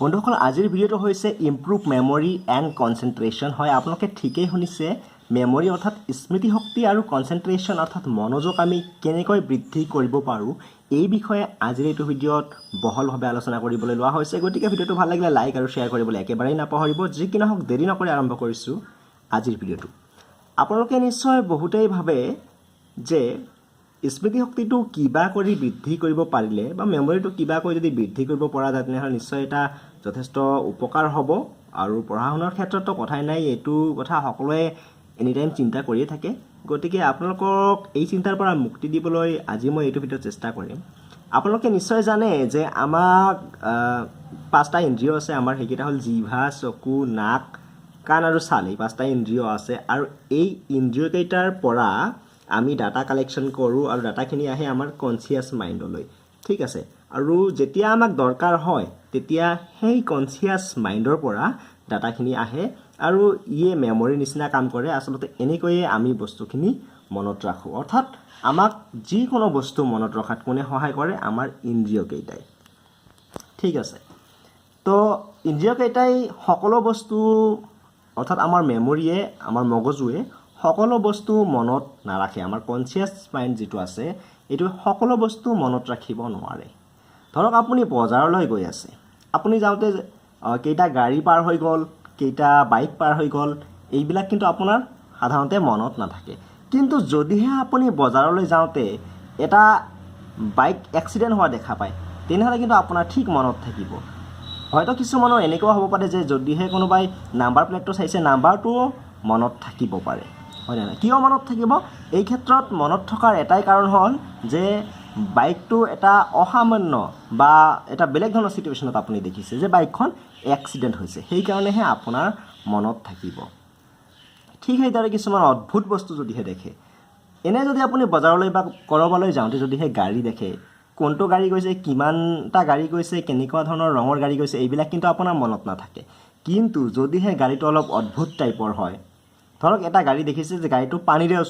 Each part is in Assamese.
বন্ধুসকল আজিৰ ভিডিঅ'টো হৈছে ইমপ্ৰুভ মেমৰি এণ্ড কনচেন্ট্ৰেশ্যন হয় আপোনালোকে ঠিকই শুনিছে মেমৰি অৰ্থাৎ স্মৃতি শক্তি আৰু কনচেন্ট্ৰেশ্যন অৰ্থাৎ মনোযোগ আমি কেনেকৈ বৃদ্ধি কৰিব পাৰোঁ এই বিষয়ে আজিৰ এইটো ভিডিঅ'ত বহলভাৱে আলোচনা কৰিবলৈ লোৱা হৈছে গতিকে ভিডিঅ'টো ভাল লাগিলে লাইক আৰু শ্বেয়াৰ কৰিবলৈ একেবাৰেই নাপাহৰিব যি কি নহওক দেৰি নকৰি আৰম্ভ কৰিছোঁ আজিৰ ভিডিঅ'টো আপোনালোকে নিশ্চয় বহুতেই ভাবে যে স্মৃতি শক্তিটো কিবা কৰি বৃদ্ধি কৰিব পাৰিলে বা মেমৰিটো কিবা কৰি যদি বৃদ্ধি কৰিব পৰা যায় তেনেহ'লে নিশ্চয় এটা যথেষ্ট উপকাৰ হ'ব আৰু পঢ়া শুনাৰ ক্ষেত্ৰতো কথাই নাই এইটো কথা সকলোৱে এনি টাইম চিন্তা কৰিয়ে থাকে গতিকে আপোনালোকক এই চিন্তাৰ পৰা মুক্তি দিবলৈ আজি মই এইটো ভিডিঅ'ত চেষ্টা কৰিম আপোনালোকে নিশ্চয় জানে যে আমাক পাঁচটা ইন্দ্ৰিয় আছে আমাৰ সেইকেইটা হ'ল জিভা চকু নাক কাণ আৰু ছাল এই পাঁচটা ইন্দ্ৰিয় আছে আৰু এই ইন্দ্ৰিয়কেইটাৰ পৰা আমি ডাটা কালেকশ্যন কৰোঁ আৰু ডাটাখিনি আহে আমাৰ কনচিয়াছ মাইণ্ডলৈ ঠিক আছে আৰু যেতিয়া আমাক দৰকাৰ হয় তেতিয়া সেই কনচিয়াছ মাইণ্ডৰ পৰা ডাটাখিনি আহে আৰু ইয়ে মেমৰি নিচিনা কাম কৰে আচলতে এনেকৈয়ে আমি বস্তুখিনি মনত ৰাখোঁ অৰ্থাৎ আমাক যিকোনো বস্তু মনত ৰখাত কোনে সহায় কৰে আমাৰ ইন্দ্ৰিয়কেইটাই ঠিক আছে তো ইন্দ্ৰিয়কেইটাই সকলো বস্তু অৰ্থাৎ আমাৰ মেমৰিয়ে আমাৰ মগজুৱে সকলো বস্তু মনত নাৰাখে আমাৰ কনচিয়াছ মাইণ্ড যিটো আছে এইটো সকলো বস্তু মনত ৰাখিব নোৱাৰে ধৰক আপুনি বজাৰলৈ গৈ আছে আপুনি যাওঁতে কেইটা গাড়ী পাৰ হৈ গ'ল কেইটা বাইক পাৰ হৈ গ'ল এইবিলাক কিন্তু আপোনাৰ সাধাৰণতে মনত নাথাকে কিন্তু যদিহে আপুনি বজাৰলৈ যাওঁতে এটা বাইক এক্সিডেণ্ট হোৱা দেখা পায় তেনেহ'লে কিন্তু আপোনাৰ ঠিক মনত থাকিব হয়তো কিছুমানৰ এনেকুৱা হ'ব পাৰে যে যদিহে কোনোবাই নাম্বাৰ প্লেটটো চাইছে নাম্বাৰটোও মনত থাকিব পাৰে হয় না কিয় মনত থাকিব এই ক্ষেত্ৰত মনত থকাৰ এটাই কাৰণ হ'ল যে বাইকটো এটা অসামান্য বা এটা বেলেগ ধৰণৰ সিচুৱেশ্যনত আপুনি দেখিছে যে বাইকখন এক্সিডেণ্ট হৈছে সেইকাৰণেহে আপোনাৰ মনত থাকিব ঠিক সেইদৰে কিছুমান অদ্ভুত বস্তু যদিহে দেখে এনে যদি আপুনি বজাৰলৈ বা ক'ৰবালৈ যাওঁতে যদিহে গাড়ী দেখে কোনটো গাড়ী গৈছে কিমানটা গাড়ী গৈছে কেনেকুৱা ধৰণৰ ৰঙৰ গাড়ী গৈছে এইবিলাক কিন্তু আপোনাৰ মনত নাথাকে কিন্তু যদিহে গাড়ীটো অলপ অদ্ভুত টাইপৰ হয় ধৰক এটা গাড়ী দেখিছে যে গাড়ীটো পানীৰেও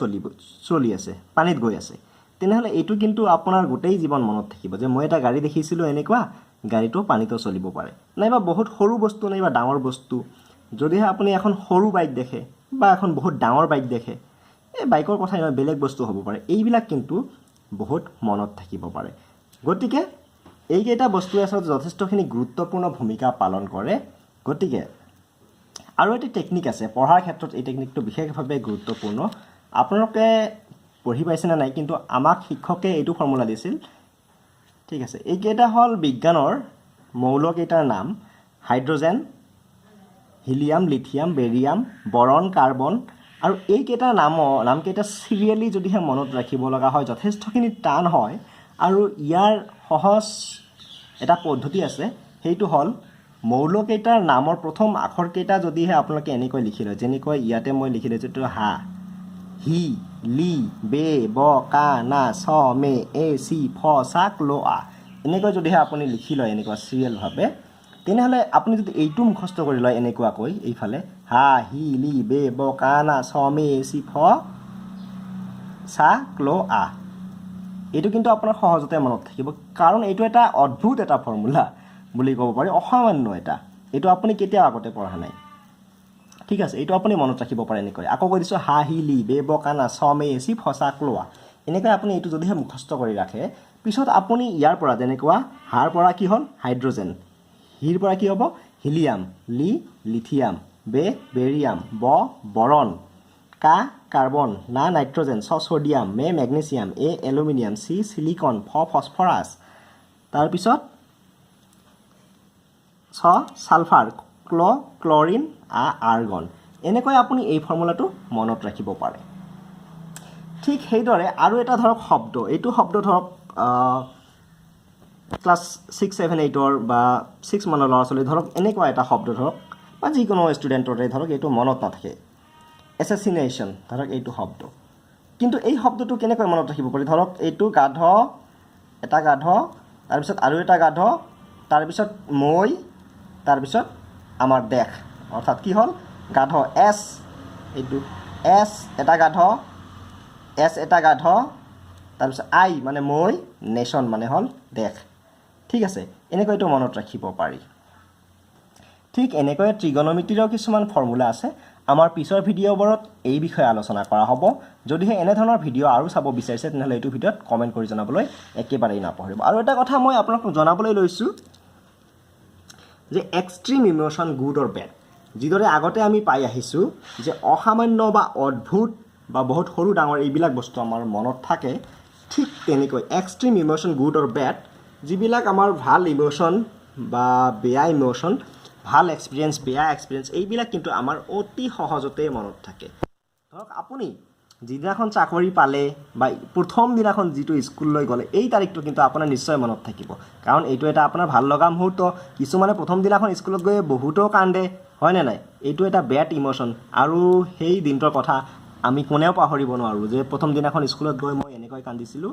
চলি আছে পানীত গৈ আছে তেনেহ'লে এইটো কিন্তু আপোনাৰ গোটেই জীৱন মনত থাকিব যে মই এটা গাড়ী দেখিছিলোঁ এনেকুৱা গাড়ীটো পানীতো চলিব পাৰে নাইবা বহুত সৰু বস্তু নাইবা ডাঙৰ বস্তু যদিহে আপুনি এখন সৰু বাইক দেখে বা এখন বহুত ডাঙৰ বাইক দেখে এই বাইকৰ কথা ইমান বেলেগ বস্তু হ'ব পাৰে এইবিলাক কিন্তু বহুত মনত থাকিব পাৰে গতিকে এইকেইটা বস্তুৱে আচলতে যথেষ্টখিনি গুৰুত্বপূৰ্ণ ভূমিকা পালন কৰে গতিকে আৰু এটা টেকনিক আছে পঢ়াৰ ক্ষেত্ৰত এই টেকনিকটো বিশেষভাৱে গুৰুত্বপূৰ্ণ আপোনালোকে পঢ়ি পাইছেনে নাই কিন্তু আমাক শিক্ষকে এইটো ফৰ্মুলা দিছিল ঠিক আছে এইকেইটা হ'ল বিজ্ঞানৰ মৌলকেইটাৰ নাম হাইড্ৰজেন হিলিয়াম লিথিয়াম বেৰিয়াম বৰণ কাৰ্বন আৰু এইকেইটাৰ নামকেইটা চিৰিয়েলি যদিহে মনত ৰাখিব লগা হয় যথেষ্টখিনি টান হয় আৰু ইয়াৰ সহজ এটা পদ্ধতি আছে সেইটো হ'ল মৌলকেইটাৰ নামৰ প্ৰথম আখৰকেইটা যদিহে আপোনালোকে এনেকৈ লিখি লয় যেনেকৈ ইয়াতে মই লিখি লৈছোঁ এইটো হা হি লি বে ব কা না ছ মে এ চি ফ চা ক্ল আ এনেকৈ যদিহে আপুনি লিখি লয় এনেকুৱা চিৰিয়েলভাৱে তেনেহ'লে আপুনি যদি এইটো মুখস্থ কৰি লয় এনেকুৱাকৈ এইফালে হা হি লি বে ব কা না ছ মে এ চি ফ চা ক্ল আ এইটো কিন্তু আপোনাৰ সহজতে মনত থাকিব কাৰণ এইটো এটা অদ্ভুত এটা ফৰ্মুলা বুলি ক'ব পাৰি অসামান্য এটা এইটো আপুনি কেতিয়াও আগতে পঢ়া নাই ঠিক আছে এইটো আপুনি মনত ৰাখিব পাৰে এনেকৈ আকৌ কৈ দিছোঁ হা হি লি বে ব কানা ছ মে এচি ফচা ক্লোৱা এনেকৈ আপুনি এইটো যদিহে মুখস্থ কৰি ৰাখে পিছত আপুনি ইয়াৰ পৰা যেনেকুৱা হাৰ পৰা কি হ'ল হাইড্ৰজেন হিৰ পৰা কি হ'ব হিলিয়াম লি লিথিয়াম বে বেৰিয়াম ব বৰণ কা কাৰ্বন না নাইট্ৰজেন ছ ছ'ডিয়াম মে মেগনেছিয়াম এ এলুমিনিয়াম চি চিলিকন ফ ফচফৰাছ তাৰপিছত ছ ছালফাৰ ক্লৰিন আৰ্গন এনেকৈ আপুনি এই ফৰ্মুলাটো মনত ৰাখিব পাৰে ঠিক সেইদৰে আৰু এটা ধৰক শব্দ এইটো শব্দ ধৰক ক্লাছ 6, 7, 8 বা 6 মানৰ ল'ৰা ছোৱালী ধৰক এনেকুৱা এটা শব্দ ধৰক বা যিকোনো ষ্টুডেণ্টৰে ধৰক এইটো মনত নাথাকে এছাচিনেশ্যন ধৰক এইটো শব্দ কিন্তু এই শব্দটো কেনেকৈ মনত ৰাখিব পাৰি ধৰক এইটো গাধ এটা গাধ তাৰপিছত আৰু এটা গাধ তাৰপিছত মই তাৰপিছত আমাৰ দেশ অৰ্থাৎ কি হ'ল গাধ এছ এইটো এছ এটা গাধ এছ এটা গাধ তাৰপিছত আই মানে মই নেশ্যন মানে হ'ল দেশ ঠিক আছে এনেকৈ এইটো মনত ৰাখিব পাৰি ঠিক এনেকৈ ট্ৰিগনমিতিৰো কিছুমান ফৰ্মুলা আছে আমাৰ পিছৰ ভিডিঅ'বোৰত এই বিষয়ে আলোচনা কৰা হ'ব যদিহে এনে ধৰণৰ ভিডিঅ' আৰু চাব বিচাৰিছে তেনেহ'লে এইটো ভিডিঅ'ত কমেন্ট কৰি জনাবলৈ একেবাৰেই নাপাহৰিব আৰু এটা কথা মই আপোনাক জনাবলৈ লৈছো যে এক্সট্ৰিম ইমোশন গুড অৰ বেড যিদৰে আগতে আমি পাই আহিছো যে অসামান্য বা অদ্ভুত বা বহুত সৰু ডাঙৰ এইবিলাক বস্তু আমাৰ মনত থাকে ঠিক তেনেকৈ এক্সট্ৰিম ইমোশন গুড অৰ বেড যিবিলাক আমাৰ ভাল ইমোশন বা বেয়া ইমোশন ভাল এক্সপিৰিয়েন্স বেয়া এক্সপিৰিয়েন্স এইবিলাক কিন্তু আমাৰ অতি সহজতে মনত থাকে ধৰক আপুনি যিদিনাখন চাকৰি পালে বা প্ৰথম দিনাখন যিটো স্কুললৈ গ'লে এই তাৰিখটো কিন্তু আপোনাৰ নিশ্চয় মনত থাকিব কাৰণ এইটো এটা আপোনাৰ ভাল লগা মুহূৰ্ত কিছুমানে প্ৰথম দিনাখন স্কুলত গৈ বহুতো কান্দে হয় নে নাই এইটো এটা বেড ইমোশন আৰু সেই দিনটোৰ কথা আমি কোনেও পাহৰিব নোৱাৰো যে প্ৰথম দিনাখন স্কুলত গৈ মই এনেকৈ কান্দিছিলো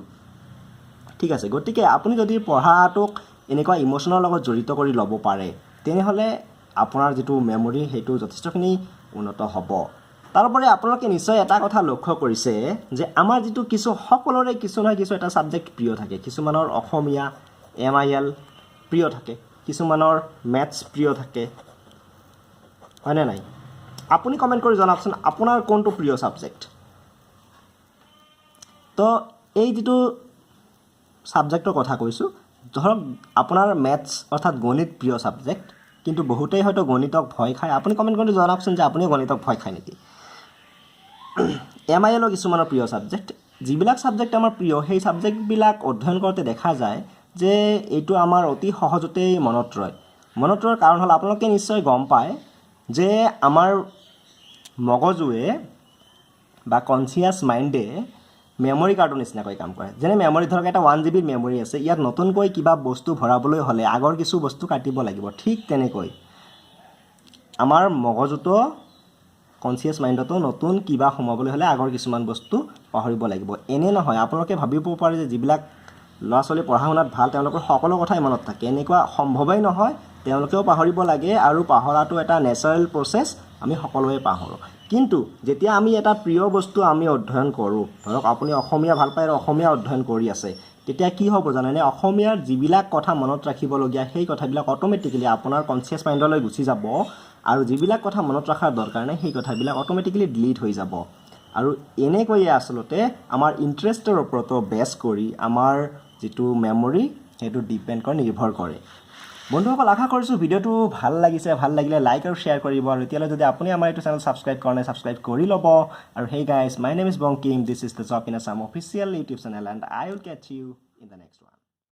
ঠিক আছে গতিকে আপুনি যদি পঢ়াটোক এনেকুৱা ইমোশনৰ লগত জড়িত কৰি ল'ব পাৰে তেনেহ'লে আপোনাৰ যেটো মেমৰি হেতু যথেষ্টখিনি উন্নত হ'ব তাৰোপৰি আপোনালোকে নিশ্চয় এটা কথা লক্ষ্য কৰিছে যে আমাৰ যেটো কিছু সকলোৰে কিছু নহয় কিছু এটা সাবজেক্ট প্ৰিয় থাকে কিছুমানৰ অসমীয়া MIL প্ৰিয় থাকে কিছুমানৰ ম্যাথছ প্ৰিয় থাকে হয় না নাই আপুনি কমেন্ট কৰি জনাওকচোন আপোনাৰ কোনটো প্ৰিয় সাবজেক্ট তো এই যেটো সাবজেক্টৰ কথা কৈছো ধৰক আপোনাৰ ম্যাথছ অৰ্থাৎ গণিত প্ৰিয় সাবজেক্ট কিন্তু বহুতেই হয়তো গণিতক ভয় খায় আপুনি কমেন্ট কৰি জনাওকচোন যে আপুনি গণিতক ভয় খায় নেকি MIL কিছুমানৰ প্ৰিয় সাবজেক্ট যিবিলাক সাবজেক্ট আমাৰ প্ৰিয় সেই সাবজেক্ট বিলাক অধ্যয়ন কৰোঁতে দেখা যায় যে এইটো আমাৰ অতি সহজতে মনত ৰয় কাৰণ হল আপোনালোকে নিশ্চয় গম পায় যে আমাৰ মগজুৱে বা কনসিয়াস মাইন্ডে মেমৰি কাৰ্ডৰ নিচিনাকৈ কাম কৰে যেনে মেমৰি ধৰক এটা 1 GB মেমৰি আছে ইয়াত নতুনকৈ কিবা বস্তু ভৰাবলৈ হলে আগৰ কিছু বস্তু কাটিব লাগিব ঠিক তেনেকৈ আমাৰ মগজুটো কনসিয়াস মাইন্ডটো নতুন কিবা সোমাবলৈ হলে আগৰ কিছুমান বস্তু পাহৰিব লাগিব এনে নহয় আপোনালোকে ভাবিব পাৰে যে যিবিলাক লৰাছলি পঢ়া শুনাত ভাল তেওঁলোকৰ সকলো কথাই মনত থাকে এনেকুৱা সম্ভৱই নহয় তেওঁলোকেও পাহৰিব লাগে আৰু পাহৰাটো এটা নেচাৰেল প্ৰসেস আমি সকলোৱে পাহৰো কিন্তু যেতিয়া আমি এটা প্ৰিয় বস্তু আমি অধ্যয়ন কৰো ধৰক আপুনি অসমীয়া ভাল পায় আৰু অসমীয়া অধ্যয়ন কৰি আছে তেতিয়া কি হ'ব জানেনে অসমীয়াৰ যিবিলাক কথা মনত ৰাখিব লগিয়া সেই কথাবিলাক অটোমেটিক্যালি আপোনাৰ কনসিয়াস মাইন্ডলৈ গুচি যাব আৰু যিবিলাক কথা মনত ৰাখাৰ দৰকাৰ নাই সেই কথাবিলাক অটোমেটিক্যালি ডিলিট হৈ যাব আৰু এনেকৈয়ে আসলতে আমাৰ ইন্টাৰেষ্টৰ ওপৰত বেছ কৰি আমাৰ যেটো মেমৰি হেতু ডিপেন্ড কৰে নিৰ্ভৰ কৰে বন্ধুসকল আশা কৰিছো ভিডিওটো ভাল লাগিলে লাইক আৰু শেয়াৰ কৰিব আৰু এতিয়ালৈ যদি আপুনি আমাৰ এইটো চেনেল সাবস্ক্ৰাইব কৰা নাই সাবস্ক্ৰাইব কৰি ল'ব আৰু hey guys my name is Bankim this is the job in Assam official YouTube channel and I will catch you in the next one